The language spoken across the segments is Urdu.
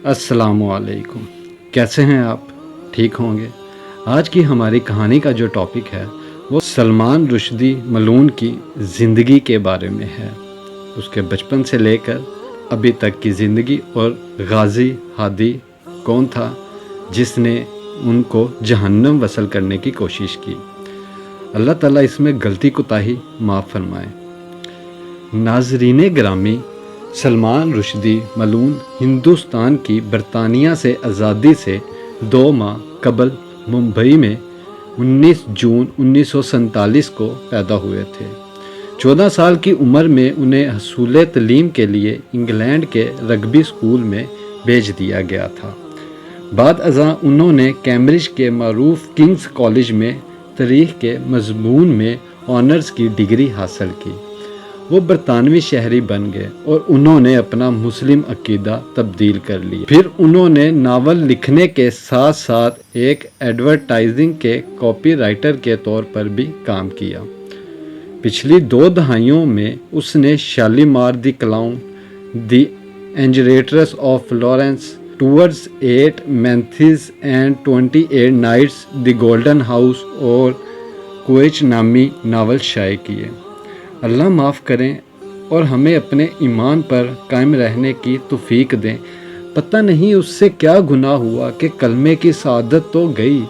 السلام علیکم، کیسے ہیں آپ؟ ٹھیک ہوں گے۔ آج کی ہماری کہانی کا جو ٹاپک ہے وہ سلمان رشدی ملون کی زندگی کے بارے میں ہے، اس کے بچپن سے لے کر ابھی تک کی زندگی، اور غازی ہادی کون تھا جس نے ان کو جہنم وصل کرنے کی کوشش کی۔ اللہ تعالیٰ اس میں غلطی کوتاہی معاف فرمائے۔ ناظرین گرامی، سلمان رشدی ملون ہندوستان کی برطانیہ سے آزادی سے 2 ماہ قبل ممبئی میں 19 جون 1947 کو پیدا ہوئے تھے۔ 14 سال کی عمر میں انہیں حصول تعلیم کے لیے انگلینڈ کے رگبی اسکول میں بھیج دیا گیا تھا۔ بعد ازاں انہوں نے کیمبرج کے معروف کنگز کالج میں تاریخ کے مضمون میں آنرز کی ڈگری حاصل کی۔ وہ برطانوی شہری بن گئے اور انہوں نے اپنا مسلم عقیدہ تبدیل کر لیا۔ پھر انہوں نے ناول لکھنے کے ساتھ ساتھ ایک ایڈورٹائزنگ کے کاپی رائٹر کے طور پر بھی کام کیا۔ پچھلی 2 دہائیوں میں اس نے Shalimar the clown, the enchantress of Florence, towards 8 months and 28 nights, the golden house اور کوئچ نامی ناول شائع کیے۔ اللہ معاف کریں اور ہمیں اپنے ایمان پر قائم رہنے کی توفیق دیں۔ پتہ نہیں اس سے کیا گناہ ہوا کہ کلمے کی سعادت تو گئی،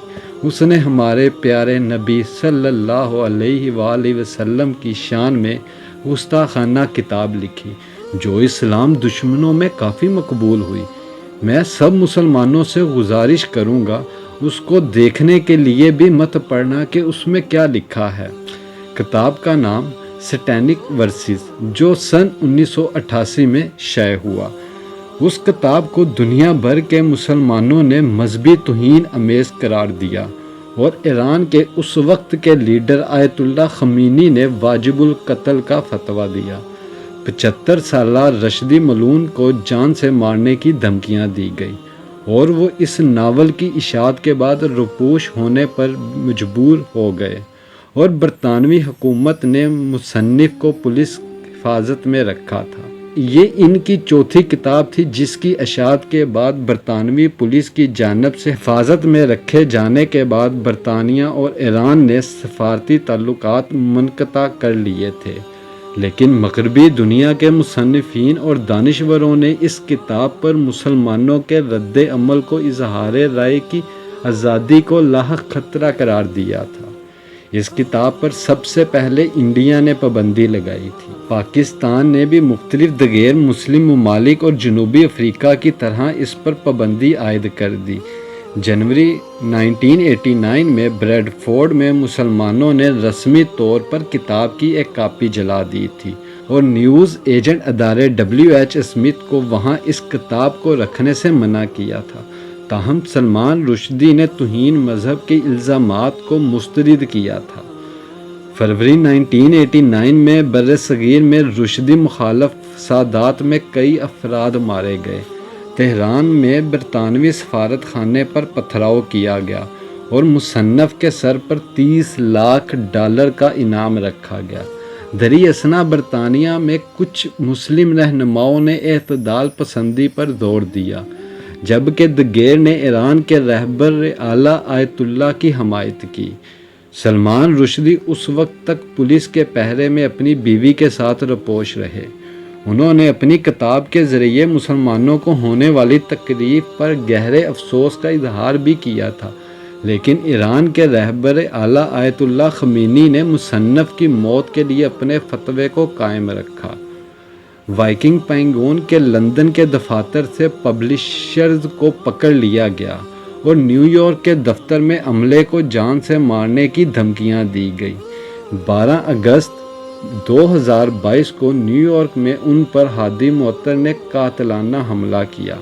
اس نے ہمارے پیارے نبی صلی اللہ علیہ وآلہ وسلم کی شان میں گستاخانہ کتاب لکھی جو اسلام دشمنوں میں کافی مقبول ہوئی۔ میں سب مسلمانوں سے گزارش کروں گا اس کو دیکھنے کے لیے بھی مت پڑھنا کہ اس میں کیا لکھا ہے۔ کتاب کا نام سیٹینک ورسز، جو سن 1988 میں شائع ہوا۔ اس کتاب کو دنیا بھر کے مسلمانوں نے مذہبی توہین آمیز قرار دیا اور ایران کے اس وقت کے لیڈر آیت اللہ خمینی نے واجب القتل کا فتویٰ دیا۔ 75 سالہ رشدی ملون کو جان سے مارنے کی دھمکیاں دی گئی اور وہ اس ناول کی اشاعت کے بعد روپوش ہونے پر مجبور ہو گئے، اور برطانوی حکومت نے مصنف کو پولیس حفاظت میں رکھا تھا۔ یہ ان کی چوتھی کتاب تھی جس کی اشاعت کے بعد برطانوی پولیس کی جانب سے حفاظت میں رکھے جانے کے بعد برطانیہ اور ایران نے سفارتی تعلقات منقطع کر لیے تھے، لیکن مغربی دنیا کے مصنفین اور دانشوروں نے اس کتاب پر مسلمانوں کے رد عمل کو اظہار رائے کی آزادی کو لاحق خطرہ قرار دیا تھا۔ اس کتاب پر سب سے پہلے انڈیا نے پابندی لگائی تھی۔ پاکستان نے بھی مختلف دیگر مسلم ممالک اور جنوبی افریقہ کی طرح اس پر پابندی عائد کر دی۔ جنوری 1989 میں بریڈ فورڈ میں مسلمانوں نے رسمی طور پر کتاب کی ایک کاپی جلا دی تھی اور نیوز ایجنٹ ادارے WH اسمتھ کو وہاں اس کتاب کو رکھنے سے منع کیا تھا۔ تاہم سلمان رشدی نے توہین مذہب کے الزامات کو مسترد کیا تھا۔ فروری 1989 میں برصغیر میں رشدی مخالف فسادات میں کئی افراد مارے گئے۔ تہران میں برطانوی سفارت خانے پر پتھراؤ کیا گیا اور مصنف کے سر پر $30 لاکھ کا انعام رکھا گیا۔ دریں اثنا برطانیہ میں کچھ مسلم رہنماؤں نے اعتدال پسندی پر زور دیا، جبکہ دیگر نے ایران کے رہبر اعلیٰ آیت اللہ کی حمایت کی۔ سلمان رشدی اس وقت تک پولیس کے پہرے میں اپنی بیوی کے ساتھ روپوش رہے۔ انہوں نے اپنی کتاب کے ذریعے مسلمانوں کو ہونے والی تکلیف پر گہرے افسوس کا اظہار بھی کیا تھا، لیکن ایران کے رہبر اعلیٰ آیت اللہ خمینی نے مصنف کی موت کے لیے اپنے فتوے کو قائم رکھا۔ وائکنگ پینگون کے لندن کے دفاتر سے پبلشرز کو پکڑ لیا گیا اور نیو یارک کے دفتر میں عملے کو جان سے مارنے کی دھمکیاں دی گئی۔ 12 اگست 2022 کو نیو یارک میں ان پر ہادی معطر نے قاتلانہ حملہ کیا،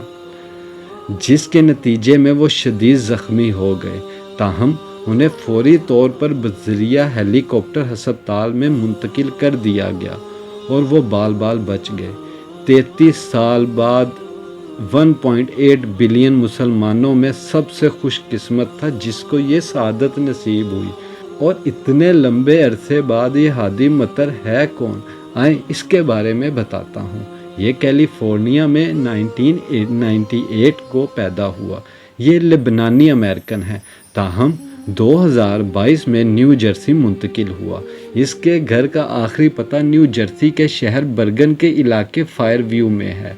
جس کے نتیجے میں وہ شدید زخمی ہو گئے، تاہم انہیں فوری طور پر بذریعہ ہیلی کاپٹر ہسپتال میں منتقل کر دیا گیا اور وہ بال بچ گئے۔ 33 سال بعد 1.8 بلین مسلمانوں میں سب سے خوش قسمت تھا جس کو یہ سعادت نصیب ہوئی، اور اتنے لمبے عرصے بعد یہ ہادی معطر ہے کون؟ آئیں اس کے بارے میں بتاتا ہوں۔ یہ کیلیفورنیا میں 1998 کو پیدا ہوا۔ یہ لبنانی امریکن ہے، تاہم 2022 میں نیو جرسی منتقل ہوا۔ اس کے گھر کا آخری پتہ نیو جرسی کے شہر برگن کے علاقے فائر ویو میں ہے۔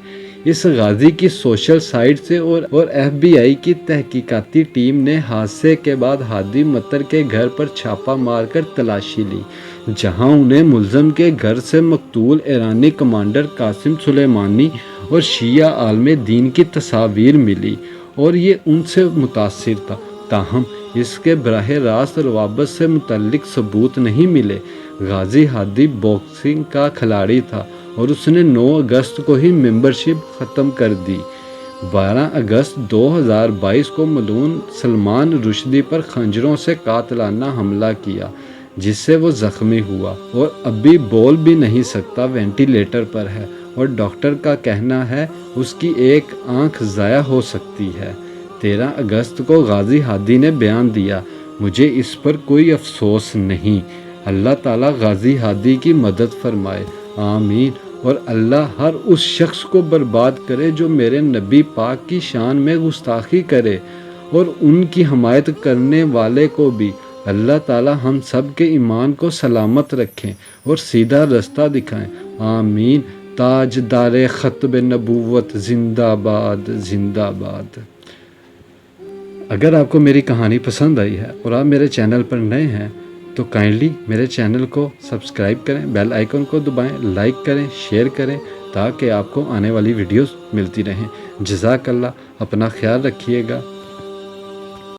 اس غازی کی سوشل سائٹ سے اور ایف بی آئی کی تحقیقاتی ٹیم نے حادثے کے بعد ہادی مطر کے گھر پر چھاپہ مار کر تلاشی لی، جہاں انہیں ملزم کے گھر سے مقتول ایرانی کمانڈر قاسم سلیمانی اور شیعہ عالم دین کی تصاویر ملی اور یہ ان سے متاثر تھا، تاہم اس کے براہ راست روابط سے متعلق ثبوت نہیں ملے۔ غازی ہادی باکسنگ کا کھلاڑی تھا اور اس نے 9 اگست کو ہی ممبرشپ ختم کر دی۔ 12 اگست 2022 کو ملعون سلمان رشدی پر خنجروں سے قاتلانہ حملہ کیا، جس سے وہ زخمی ہوا اور ابھی بول بھی نہیں سکتا، وینٹی لیٹر پر ہے اور ڈاکٹر کا کہنا ہے اس کی ایک آنکھ ضائع ہو سکتی ہے۔ 13 اگست کو غازی ہادی نے بیان دیا، مجھے اس پر کوئی افسوس نہیں، اللہ تعالیٰ غازی ہادی کی مدد فرمائے، آمین، اور اللہ ہر اس شخص کو برباد کرے جو میرے نبی پاک کی شان میں گستاخی کرے، اور ان کی حمایت کرنے والے کو بھی۔ اللہ تعالیٰ ہم سب کے ایمان کو سلامت رکھیں اور سیدھا رستہ دکھائیں، آمین۔ تاجدار ختم نبوت زندہ باد، زندہ باد۔ اگر آپ کو میری کہانی پسند آئی ہے اور آپ میرے چینل پر نئے ہیں تو کائنڈلی میرے چینل کو سبسکرائب کریں، بیل آئیکن کو دبائیں، لائک کریں، شیئر کریں تاکہ آپ کو آنے والی ویڈیوز ملتی رہیں۔ جزاک اللہ، اپنا خیال رکھیے گا،